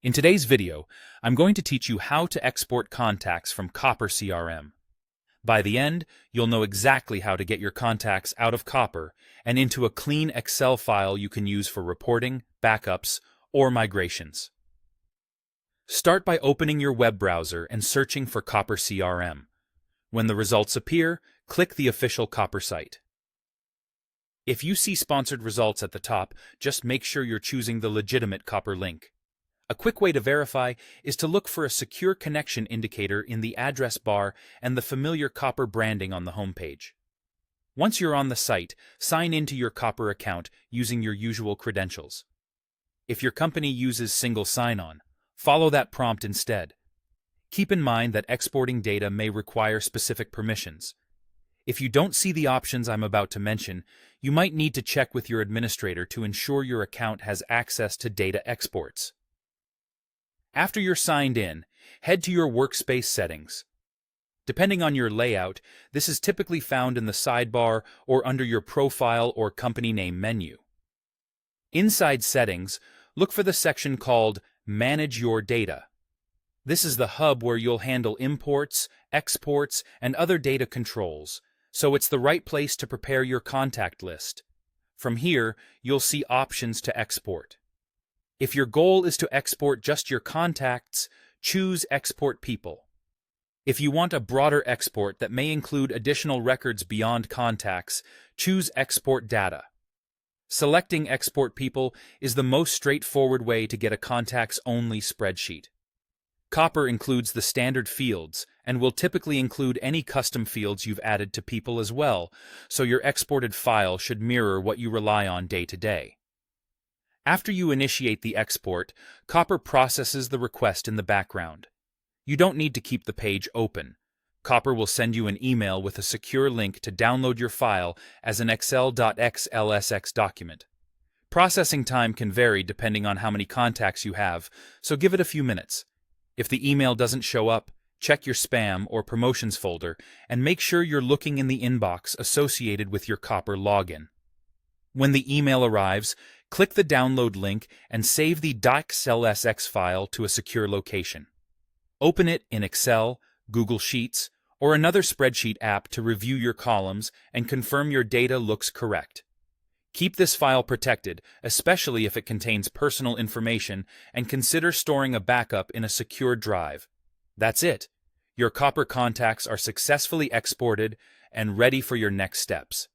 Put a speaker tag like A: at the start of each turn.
A: In today's video, I'm going to teach you how to export contacts from Copper CRM. By the end, you'll know exactly how to get your contacts out of Copper and into a clean Excel file you can use for reporting, backups, or migrations. Start by opening your web browser and searching for Copper CRM. When the results appear, click the official Copper site. If you see sponsored results at the top, just make sure you're choosing the legitimate Copper link. A quick way to verify is to look for a secure connection indicator in the address bar and the familiar Copper branding on the homepage. Once you're on the site, sign into your Copper account using your usual credentials. If your company uses single sign-on, follow that prompt instead. Keep in mind that exporting data may require specific permissions. If you don't see the options I'm about to mention, you might need to check with your administrator to ensure your account has access to data exports. After you're signed in, head to your workspace settings. Depending on your layout, this is typically found in the sidebar or under your profile or company name menu. Inside Settings, look for the section called Manage Your Data. This is the hub where you'll handle imports, exports, and other data controls, so it's the right place to prepare your contact list. From here, you'll see options to export. If your goal is to export just your contacts, choose Export People. If you want a broader export that may include additional records beyond contacts, choose Export Data. Selecting Export People is the most straightforward way to get a contacts-only spreadsheet. Copper includes the standard fields and will typically include any custom fields you've added to People as well, so your exported file should mirror what you rely on day to day. After you initiate the export, Copper processes the request in the background. You don't need to keep the page open. Copper will send you an email with a secure link to download your file as an excel.xlsx document. Processing time can vary depending on how many contacts you have, so give it a few minutes. If the email doesn't show up, check your spam or promotions folder and make sure you're looking in the inbox associated with your Copper login. When the email arrives, click the download link and save the .xlsx file to a secure location. Open it in Excel, Google Sheets, or another spreadsheet app to review your columns and confirm your data looks correct. Keep this file protected, especially if it contains personal information, and consider storing a backup in a secure drive. That's it. Your Copper contacts are successfully exported and ready for your next steps.